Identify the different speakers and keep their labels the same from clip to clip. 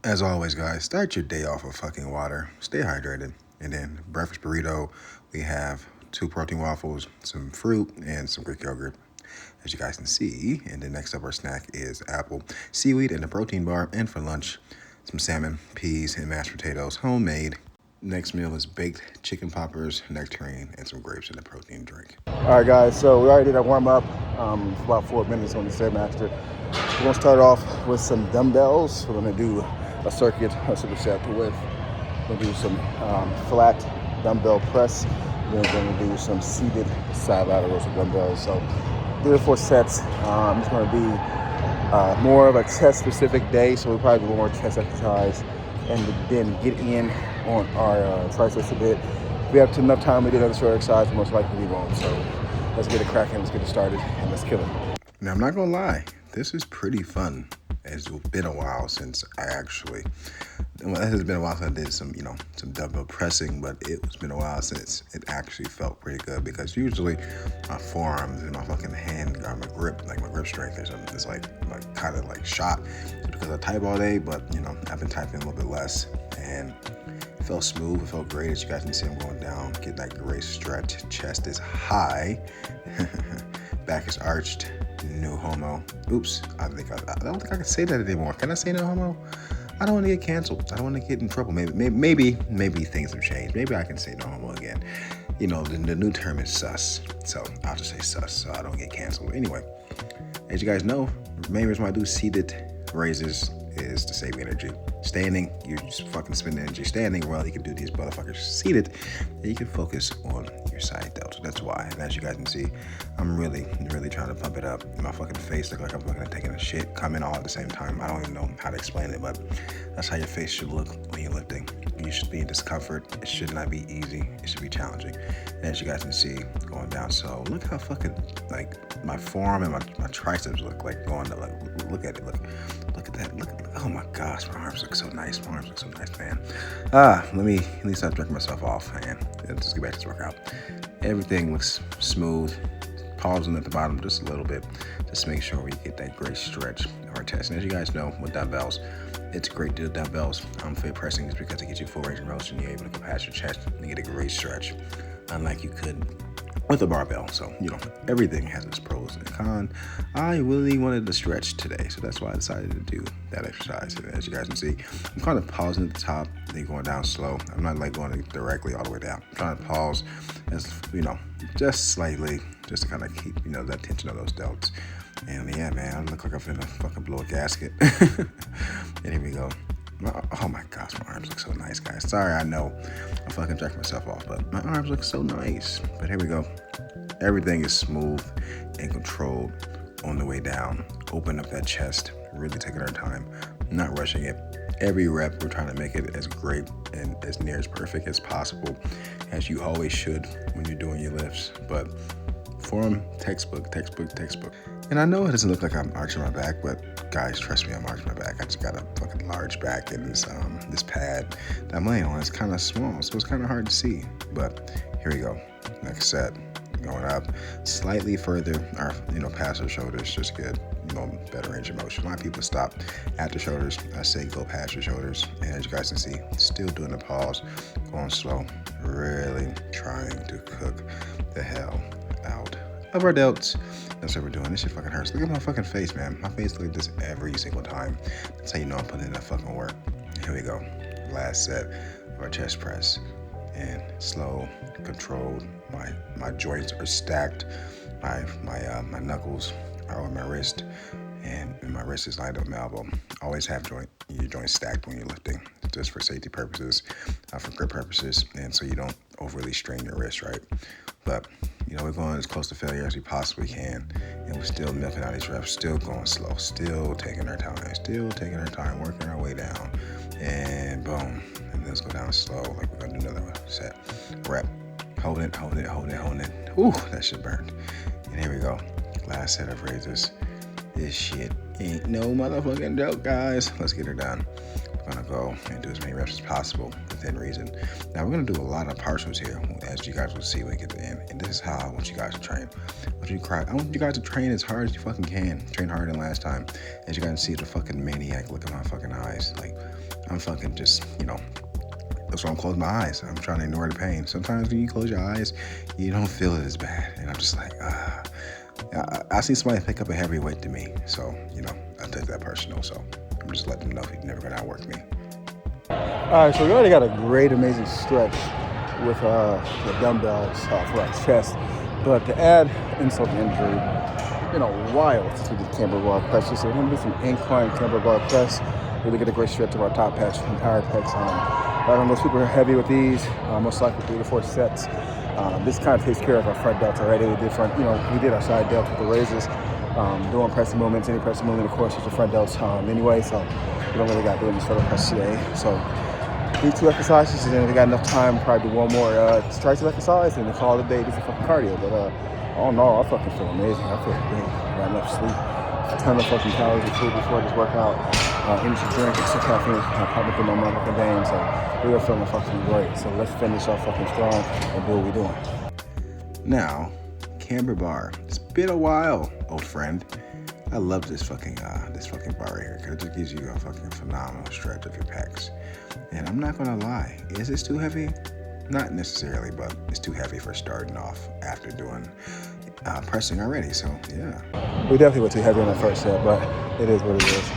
Speaker 1: As always, guys, start your day off with fucking water. Stay hydrated. And then breakfast burrito, we have 2 protein waffles, some fruit, and some Greek yogurt, as you guys can see. And then next up, our snack is apple, seaweed, and a protein bar. And for lunch, some salmon, peas, and mashed potatoes, homemade. Next meal is baked chicken poppers, nectarine, and some grapes in a protein drink. All right, guys, so we already did our warm up for about 4 minutes on the Stairmaster. We're going to start off with some dumbbells. We're going to do a circuit, a superset with. We're going to do some flat dumbbell press. Then we're going to do some seated side laterals with dumbbells. So 3 or 4 sets. It's going to be more of a chest specific day. So we'll probably do more chest exercise and then get in on our triceps a bit. If we have enough time to do another short exercise, we'll most likely we won't. So let's get it cracking, let's get it started, and let's kill it. Now, I'm not going to lie. This is pretty fun. It's been a while since it has been a while since I did some dumbbell pressing, but it's been a while since it actually felt pretty good because usually my forearms and my fucking hand, my grip strength is like kind of like shot because I type all day, but I've been typing a little bit less and it felt smooth, it felt great. As you guys can see, I'm going down, get that great stretch, chest is high, back is arched. No homo. Oops. I don't think I can say that anymore. Can I say no homo? I don't want to get canceled. I don't want to get in trouble. Maybe things have changed. Maybe I can say no homo again. The new term is sus. So I'll just say sus so I don't get canceled. Anyway, as you guys know, the main reason why I do seated raises is to save energy. Standing, you just fucking spend energy standing. Well, you can do these motherfuckers seated, and you can focus on your side delts. That's why. And as you guys can see, I'm really trying to pump it up. My fucking face looks like I'm fucking taking a shit, coming all at the same time. I don't even know how to explain it, but that's how your face should look when you're lifting. You should be in discomfort. It should not be easy. It should be challenging. And as you guys can see, going down. So look how fucking like my forearm and my triceps look like going up. Like look at it. Look at that. Oh my gosh, my arms look so nice. Man. Let me stop jerking myself off, and let's just get back to this workout. Everything looks smooth. Pausing at the bottom just a little bit, just to make sure we get that great stretch of our chest. And as you guys know, with dumbbells, it's great to do dumbbells. For your pressing is because it gets you full range of motion. You're able to go past your chest and get a great stretch, unlike you could with a barbell. So, everything has its pros and cons. I really wanted to stretch today, so that's why I decided to do that exercise. And as you guys can see, I'm kind of pausing at the top, then going down slow. I'm not like going directly all the way down. I'm trying to pause as, just slightly, just to kind of keep, that tension of those delts. And yeah, man, I look like I'm finna fucking blow a gasket. And here we go. Oh my gosh, my arms look so nice, guys. Sorry, I know I fucking jacked myself off, but my arms look so nice. But here we go. Everything is smooth and controlled on the way down. Open up that chest, really taking our time, not rushing it. Every rep, we're trying to make it as great and as near as perfect as possible, as you always should when you're doing your lifts. But form, textbook. And I know it doesn't look like I'm arching my back, but guys, trust me, I'm arching my back. I just got a fucking large back, and this pad that I'm laying on is kind of small, so it's kind of hard to see. But here we go. Next set, going up slightly further, past our shoulders, just good. Better range of motion. A lot of people stop at the shoulders. I say go past your shoulders. And as you guys can see, still doing the pause, going slow, really trying to cook the hell out of our delts. That's what we're doing. This shit fucking hurts. Look at my fucking face, man. My face looks like this every single time. That's how you know I'm putting in that fucking work. Here we go. Last set of our chest press. And slow, controlled. My joints are stacked. My knuckles are on my wrist, and my wrist is lined up my elbow. Always have your joints stacked when you're lifting, just for safety purposes, for grip purposes, and so you don't overly strain your wrist, right? But we're going as close to failure as we possibly can, and we're still milking out these reps, still going slow, still taking our time, working our way down, and boom, and let's go down slow, like we're gonna do another set. Rep, hold it. Ooh, that shit burned. And here we go. Last set of raises. This shit ain't no motherfucking joke, guys. Let's get her done. We're gonna go and do as many reps as possible within reason. Now we're gonna do a lot of partials here, as you guys will see when we get to the end. And this is how I want you guys to train. I want you guys to train as hard as you fucking can. Train harder than last time. As you guys can see, the fucking maniac look at my fucking eyes. Like, I'm fucking just, that's why I'm closing my eyes. I'm trying to ignore the pain. Sometimes when you close your eyes, you don't feel it as bad. And I'm just like, I see somebody pick up a heavy weight to me. So, I take that personal. So I'm just letting them know he's never going to outwork me. All right, so we already got a great, amazing stretch with the dumbbells for our chest. But to add insult to injury, wild to the cambered bar presses. So we're going to do some incline cambered bar press. Really get a great stretch of our top pecs, entire pecs. I don't know, most people are heavy with these, most likely 3 to 4 sets. This kind of takes care of our front delts already. We did our side delts with the raises, doing pressing movements. Any pressing movement, of course, is your front delts anyway, so we don't really got to do any shoulder press today. So do 2 exercises, and then if we got enough time, probably do 1 more tricep exercise, and then call it a day. Do some fucking cardio. But all in all, I fucking feel amazing. I feel great. Got enough sleep, a ton of fucking calories of food before this workout. Energy drink, extra caffeine, popping through my motherfucking veins. So we are feeling fucking great. So let's finish off fucking strong and do what we're doing. Now, camber bar. It's been a while, old friend. I love this fucking bar right here because it just gives you a fucking phenomenal stretch of your pecs. And I'm not gonna lie, is this too heavy? Not necessarily, but it's too heavy for starting off after doing pressing already. So yeah, we definitely were too heavy on that first set, but it is what it is.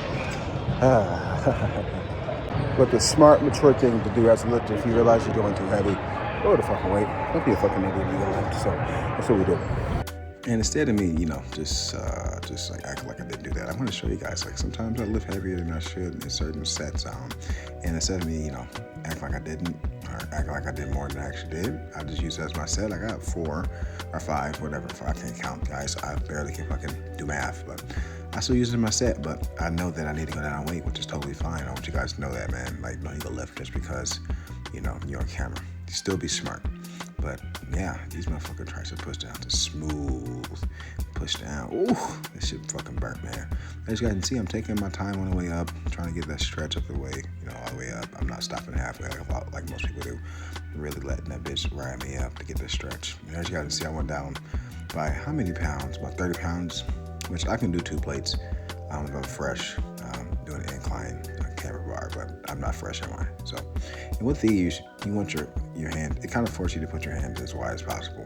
Speaker 1: But the smart, mature thing to do as a lifter, if you realize you're doing too heavy, go the fucking weight. Don't be a fucking idiot in the lift. So that's what we do. And instead of me, just like acting like I didn't do that, I'm going to show you guys, like, sometimes I lift heavier than I should in certain sets. And instead of me, act like I didn't, or act like I did more than I actually did, I just use it as my set. I got 4 or 5, whatever. I can't count, guys. I barely can fucking do math, but I still use it in my set. But I know that I need to go down on weight, which is totally fine. I want you guys to know that, man. Like, don't you go lift just because, you're on camera. Still be smart. But yeah, these motherfucking tricep push downs are smooth. Push down. Ooh, this shit fucking burnt, man. As you guys can see, I'm taking my time on the way up, trying to get that stretch up the way, all the way up. I'm not stopping halfway like most people do. I'm really letting that bitch ride me up to get the stretch. And as you guys can see, I went down by how many pounds? About 30 pounds, which I can do 2 plates. If I'm fresh, doing an incline cambered bar, but I'm not fresh, am I? So, and with these, you want your hand, it kind of forces you to put your hands as wide as possible,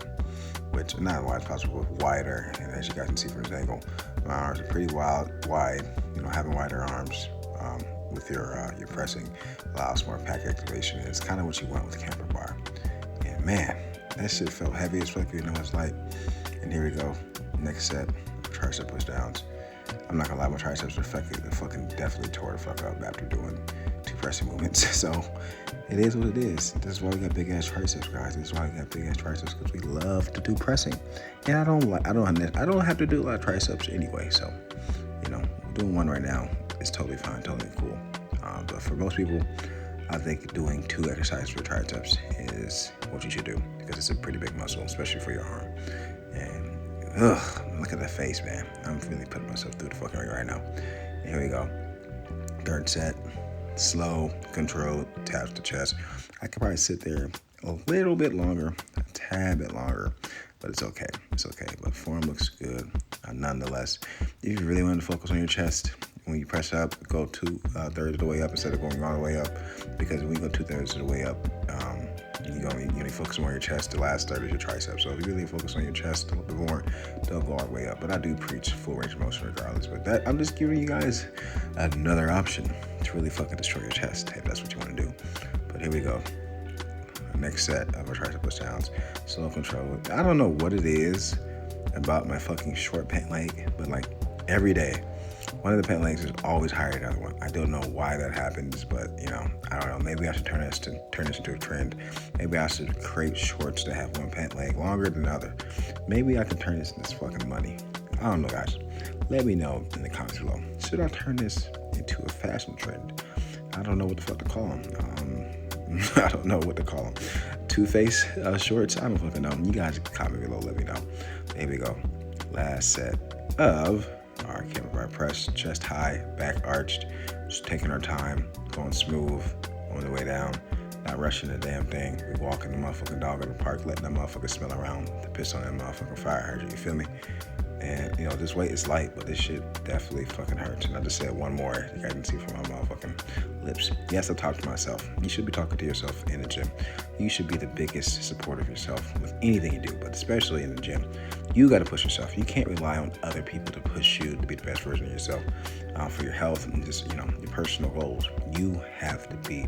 Speaker 1: which, not as wide as possible, but wider. And as you guys can see from this angle, my arms are pretty wide. Having wider arms with your pressing allows more pack activation. It's kind of what you want with cambered bar. And man, that shit felt heavy as fuck, it's light. And here we go, next set, tricep push downs. I'm not gonna lie, my triceps are fucking definitely tore the fuck up after doing 2 pressing movements. So it is what it is. This is why we got big ass triceps, guys. This is why we got big ass triceps, because we love to do pressing. And I don't have to do a lot of triceps anyway. So, we're doing 1 right now. It's totally fine, totally cool. But for most people, I think doing 2 exercises for triceps is what you should do, because it's a pretty big muscle, especially for your arm. And look at that face, man. I'm really putting myself through the fucking ring right now. And here we go. 3rd set. Slow, controlled, taps the chest. I could probably sit there a little bit longer, a tad bit longer, but it's okay. It's okay. But form looks good. Nonetheless, if you really want to focus on your chest, when you press up, go 2/3 of the way up instead of going all the way up. Because when you go 2/3 of the way up, you only focus more on your chest. The last third is your triceps. So if you really focus on your chest a little bit more, don't go all the way up. But I do preach full range of motion regardless. But that, I'm just giving you guys another option to really fucking destroy your chest if that's what you want to do. But here we go. Next set of our tricep push downs. Slow control. I don't know what it is about my fucking short pant leg, but like every day, one of the pant legs is always higher than the other one. I don't know why that happens, but I don't know. Maybe I should turn this into a trend. Maybe I should create shorts that have one pant leg longer than the other. Maybe I can turn this into fucking money. I don't know, guys. Let me know in the comments below. Should I turn this into a fashion trend? I don't know what the fuck to call them. I don't know what to call them. Two-face shorts? I don't fucking know. You guys can comment below, let me know. There we go. Last set of our cambered bar press, chest high, back arched, just taking our time, going smooth on the way down, not rushing the damn thing. We walking the motherfucking dog in the park, letting that motherfucker smell around, the piss on that motherfucking fire hydrant, you feel me? And, you know, this weight is light, but this shit definitely fucking hurts. And I just said one more. You guys can see from my motherfucking lips. Yes, I talk to myself. You should be talking to yourself in the gym. You should be the biggest supporter of yourself with anything you do, but especially in the gym. You got to push yourself. You can't rely on other people to push you to be the best version of yourself for your health and just, you know, your personal goals. You have to be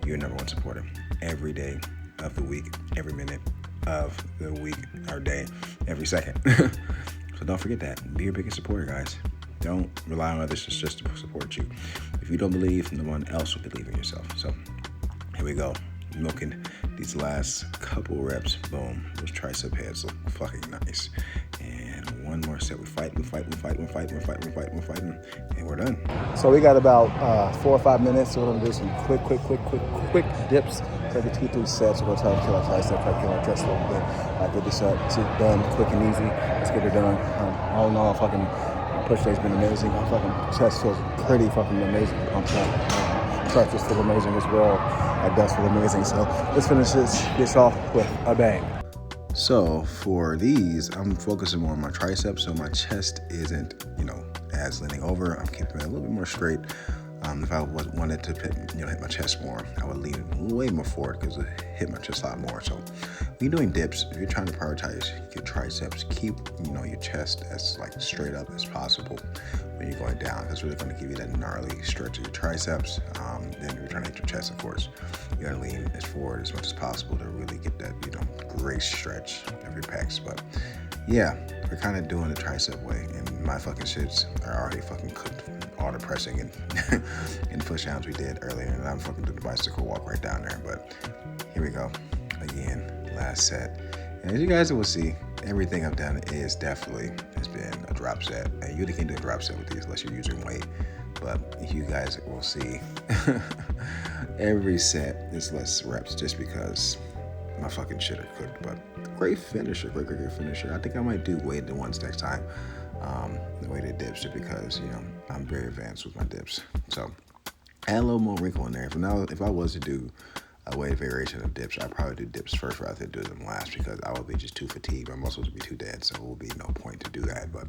Speaker 1: your number one supporter every day of the week, every minute of the week or day, every second. So don't forget that. Be your biggest supporter, guys. Don't rely on others just to support you. If you don't believe, no one else will believe in yourself. So here we go. Milking these last couple reps. Boom. Those tricep heads look fucking nice. And one more set. We're fighting. And we're done.
Speaker 2: So we got about 4 or 5 minutes. So we're gonna do some quick dips. Take the 2-3 sets. We're gonna try to kill our tricep, try to kill our chest a little bit. Get this done quick and easy. Let's get it done. All in all, fucking push day's been amazing. My fucking chest feels pretty fucking amazing. Pumped up. Triceps feel amazing as well. That does feel amazing. So let's finish this off with a bang.
Speaker 1: So for these, I'm focusing more on my triceps, so my chest isn't, you know, as leaning over. I'm keeping it a little bit more straight. If I wanted to hit my chest more, I would lean way more forward because it hit my chest a lot more. So when you're doing dips, if you're trying to prioritize your triceps, keep, you know, your chest as like straight up as possible when you're going down. That's really going to give you that gnarly stretch of your triceps. Then if you're trying to hit your chest, of course, you got to lean as forward as much as possible to really get that, you know, great stretch of your pecs. But yeah, we're kind of doing the tricep way, and my fucking shits are already fucking cooked from all the pressing and and push downs we did earlier, and I'm fucking doing the bicycle walk right down there. But here we go again, last set. And as you guys will see, everything I've done has been a drop set, and you can't do a drop set with these unless you're using weight. But you guys will see every set is less reps just because my fucking shit are cooked. But great finisher, great finisher. I think I might do weighted ones next time. The weighted dips, just because, you know, I'm very advanced with my dips. So add a little more wrinkle in there. If I was to do a weighted variation of dips, I'd probably do dips first rather than do them last, because I would be just too fatigued. My muscles would be too dead, so it will be no point to do that. But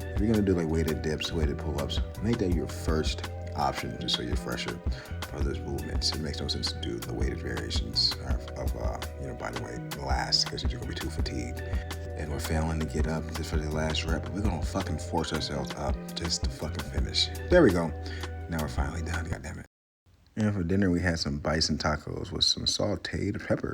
Speaker 1: if you're gonna do like weighted dips, weighted pull-ups, make that your first option, just so you're fresher for those movements. It makes no sense to do the weighted variations of body weight last, because you're just gonna be too fatigued. And we're failing to get up just for the last rep, but we're gonna fucking force ourselves up just to fucking finish. There we go. Now we're finally done, goddammit. And for dinner, we had some bison tacos with some sauteed peppers.